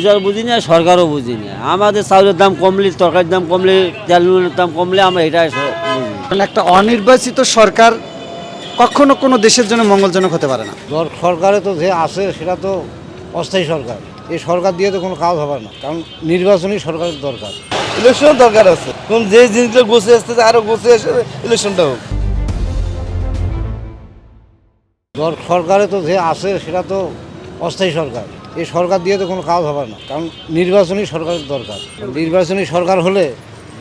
User বুঝি না, সরকারও বুঝি না। আমাদের চাউলের দাম কমলে, তরকারির দাম কমলে, তেল নুনের দাম কমলে আমরা এটাই বুঝি। কারণ একটা অনির্বাচিত সরকার কখনো কোনো দেশের জন্য মঙ্গলজনক হতে পারে না। সরকারে তো যে আছে সেটা তো অস্থায়ী সরকার। এই সরকার দিয়ে তো কোনো কাজ হবে না, কারণ নির্বাচনী সরকারের দরকার। ইলেকশন দরকার আছে, কোন যে জিনিসগুলো গুছিয়ে আসতেছে আরো গুছিয়ে এসে ইলেকশনটা হোক। সরকারে তো যে আছে সেটা তো অস্থায়ী সরকার। এই সরকার দিয়ে তো কোনো কাজ হবে না, কারণ নির্বাচনী সরকারের দরকার। নির্বাচনী সরকার হলে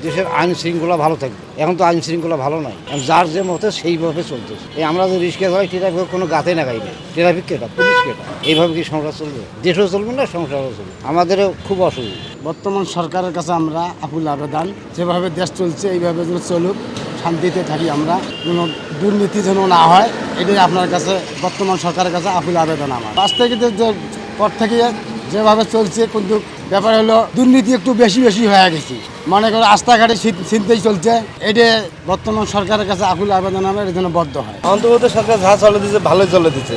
দেশের আইন শৃঙ্খলা ভালো থাকবে। এখন তো আইন শৃঙ্খলা ভালো নাই, যার যে মতে সেইভাবে চলতেছে। এই আমরা যে রিক্সা চালাই, ট্রাফিক কোনো গাতে না গাই নেই। ট্রাফিক কেটা, পুলিশ কেটা, এইভাবে কি সংসার চলবে? দেশও চলবে না, সংসারও চলবে। আমাদেরও খুব অসুবিধা। বর্তমান সরকারের কাছে আমরা আকুল আবেদন, যেভাবে দেশ চলছে এইভাবে যেন চলুক, শান্তিতে থাকি আমরা, কোনো দুর্নীতি যেন না হয়, এটাই আপনার কাছে বর্তমান সরকারের কাছে আকুল আবেদন আমার। পাঁচ থেকে যে পর থেকে যেভাবে চলছে, কিন্তু ব্যাপার হলো দুর্নীতি একটু বেশি হয়ে গেছে। মনে করো রাস্তাঘাটে ছিনতাই চলছে, এটা বর্তমান সরকারের কাছে আকুল আবেদন আমার এর জন্য বদ্ধ হয়। অন্তত সরকার যা চলে দিচ্ছে ভালোই চলে দিচ্ছে।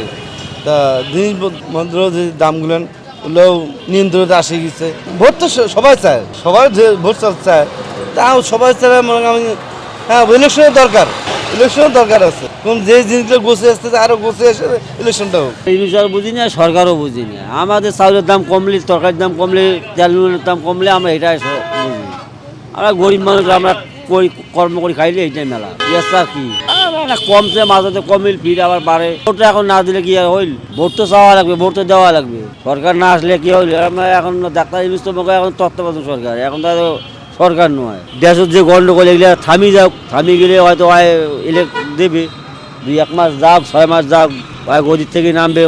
তা জিনিসপত্র যে দামগুলো ওগুলোও নিয়ন্ত্রণে আসে গেছে। ভোট তো সবাই চায়, সবাই যে ভোট চায়, তাও সবাই চায়। মনে আমি হ্যাঁ, ইলেকশনের দরকার আছে, কোন যে জিনিসগুলো গুছিয়ে আসতেছে আরো গুছিয়ে এসে ইলেকশনটা হোক। ইউজার বুঝি না, সরকারও বুঝি না। আমাদের চাউলের দাম কমলে, তরকারির দাম কমলে, তেল নুনের দাম কমলে আমরা এটাই বুঝি। আমরা গরিব মানুষ, আমরা কর্ম করি খাইলে এইটাই মেলা। ইয়াসা কি কমছে, মাঝে কমিল, ফির আবার বাড়ে। ভোটটা এখন না দিলে কি আর হইল? ভোট তো চাওয়া লাগবে, ভোট তো দেওয়া লাগবে। সরকার না আসলে কি হইল? আমরা এখন ডাক্তার ইউজ তো এখন তত্ত্বাবধায়ক সরকার, এখন তো সরকার নয়। দেশের যে গন্ডগোল এগুলো থামি গেলে হয়তো দেবে। 2-1 মাস যাক, 6 মাস যাক, গদির থেকে নামবে,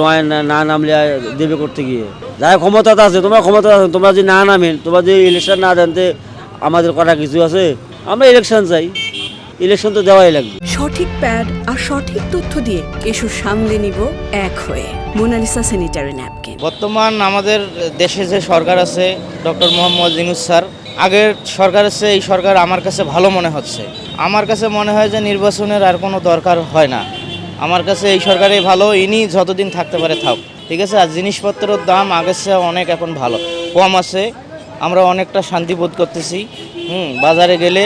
না নামলে দেবে করতে গিয়ে। যাই ক্ষমতা আছে, তোমার ক্ষমতা আছে, তোমরা যদি না নামেন, তোমরা যদি ইলেকশন না দেন, আমাদের কটা কিছু আছে? আমরা ইলেকশন চাই, ইলেকশন তো দেওয়াই লাগবে। সঠিক প্যাড আর সঠিক তথ্য দিয়ে এসব সামলে নিব এক হয়ে। Monalisa sanitary napkin. বর্তমান আমাদের দেশে যে সরকার আছে, ডক্টর মোহাম্মদ ইউনূস স্যার, আগের সরকার আছে, এই সরকার আমার কাছে ভালো মনে হচ্ছে। আমার কাছে মনে হয় যে নির্বাচনের আর কোনো দরকার হয় না। আমার কাছে এই সরকারই ভালো, ইনি যতদিন থাকতে পারে থাক, ঠিক আছে। আর জিনিসপত্রের দাম আগের চেয়ে অনেক এখন ভালো, কম আছে। আমরা অনেকটা শান্তি বোধ করতেছি। বাজারে গেলে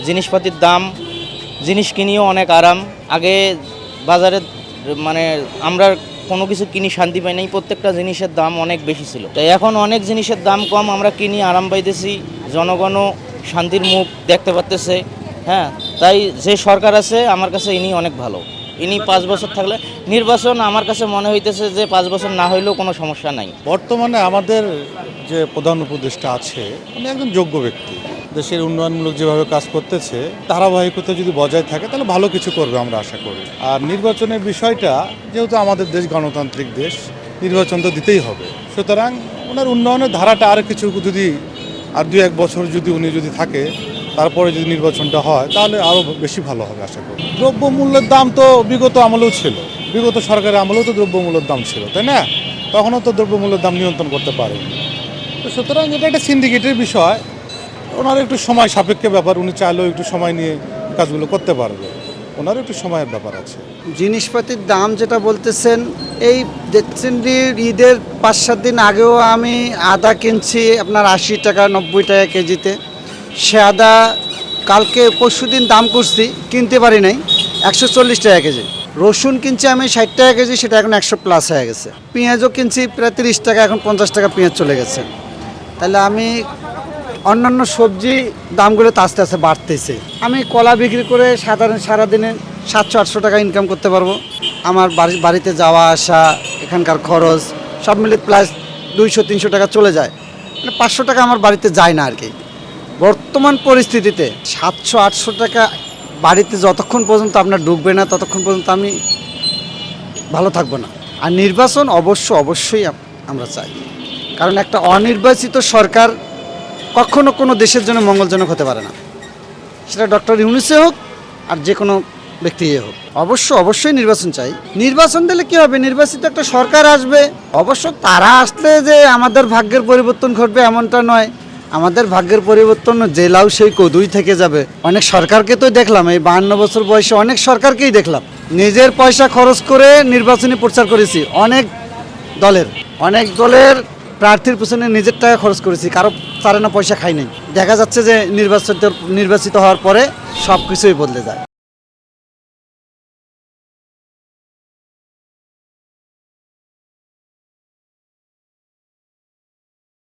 জিনিসপাতির দাম, জিনিস কিনিও অনেক আরাম। আগে বাজারে মানে আমরা কোনো কিছু কিনি শান্তি পাই নাই, প্রত্যেকটা জিনিসের দাম অনেক বেশি ছিল। তাই এখন অনেক জিনিসের দাম কম, আমরা কিনি আরাম পাইতেছি, জনগণও শান্তির মুখ দেখতে পারতেছে। হ্যাঁ, তাই যে সরকার আছে আমার কাছে ইনি অনেক ভালো। ইনি 5 বছর থাকলে, নির্বাচন আমার কাছে মনে হইতেছে যে 5 বছর না হইলেও কোনো সমস্যা নাই। বর্তমানে আমাদের যে প্রধান উপদেষ্টা আছে, উনি একজন যোগ্য ব্যক্তি। দেশের উন্নয়নমূলক যেভাবে কাজ করতেছে, ধারাবাহিকতা যদি বজায় থাকে তাহলে ভালো কিছু করবে আমরা আশা করি। আর নির্বাচনের বিষয়টা, যেহেতু আমাদের দেশ গণতান্ত্রিক দেশ, নির্বাচন তো দিতেই হবে। সুতরাং ওনার উন্নয়নের ধারাটা আর কিছু যদি আর 2-1 বছর যদি উনি যদি থাকে, তারপরে যদি নির্বাচনটা হয়, তাহলে আরও বেশি ভালো হবে আশা করি। দ্রব্যমূল্যের দাম তো বিগত আমলেও ছিল, বিগত সরকারের আমলেও তো দ্রব্যমূল্যের দাম ছিল, তাই না? তখনও তো দ্রব্যমূল্যের দাম নিয়ন্ত্রণ করতে পারেনি। তো সুতরাং এটা একটা সিন্ডিকেটের বিষয়, ওনার একটু সময় সাপেক্ষ ব্যাপার। উনি চাইলেও একটু সময় নিয়ে কাজগুলো করতে পারবে, ওনারও একটু সময়ের ব্যাপার আছে। জিনিসপাতির দাম যেটা বলতেছেন, এই দেখছেন ঈদের 5-7 দিন আগেও আমি আদা কিনছি আপনার 80 টাকা 90 টাকা কেজিতে। সে আদা কালকে পরশুদিন দাম করছি, কিনতে পারি নাই, 140 টাকা কেজি। রসুন কিনছি আমি 60 টাকা কেজি, সেটা এখন 100+ হয়ে গেছে। পেঁয়াজও কিনছি প্রায় 30 টাকা, এখন 50 টাকা পেঁয়াজ চলে গেছে। তাহলে আমি অন্যান্য সবজি দামগুলো তো আস্তে আস্তে বাড়তেছে। আমি কলা বিক্রি করে সারাদিনে 700-800 টাকা ইনকাম করতে পারবো। আমার বাড়িতে যাওয়া আসা, এখানকার খরচ সব মিলে প্লাস 200-300 টাকা চলে যায়, মানে 500 টাকা আমার বাড়িতে যায় না আর কি। বর্তমান পরিস্থিতিতে 700-800 টাকা বাড়িতে যতক্ষণ পর্যন্ত আপনার ঢুকবে না, ততক্ষণ পর্যন্ত আমি ভালো থাকবো না। আর নির্বাচন অবশ্যই আমরা চাই, কারণ একটা অনির্বাচিত সরকার কখনো কোনো দেশের জন্য মঙ্গলজনক হতে পারে না। সেটা ডক্টর ইউনূসে হোক আর যে কোনো ব্যক্তি হোক, অবশ্যই নির্বাচন চাই। নির্বাচন দিলে কী হবে? নির্বাচিত একটা সরকার আসবে, অবশ্য তারা আসলে যে আমাদের ভাগ্যের পরিবর্তন ঘটবে এমনটা নয়। আমাদের ভাগ্যের পরিবর্তন জেলাও সেই কদুই থেকে যাবে। অনেক সরকারকে তো দেখলাম, এই 52 বছর বয়সে অনেক সরকারকেই দেখলাম নিজের পয়সা খরচ করে নির্বাচনী প্রচার করেছি। অনেক দলের প্রার্থীর পিছনে নিজের টাকা খরচ করেছি, কারো চারে না পয়সা খাই নাই। দেখা যাচ্ছে যে নির্বাচিত হওয়ার পরে সব কিছুই বদলে যায়।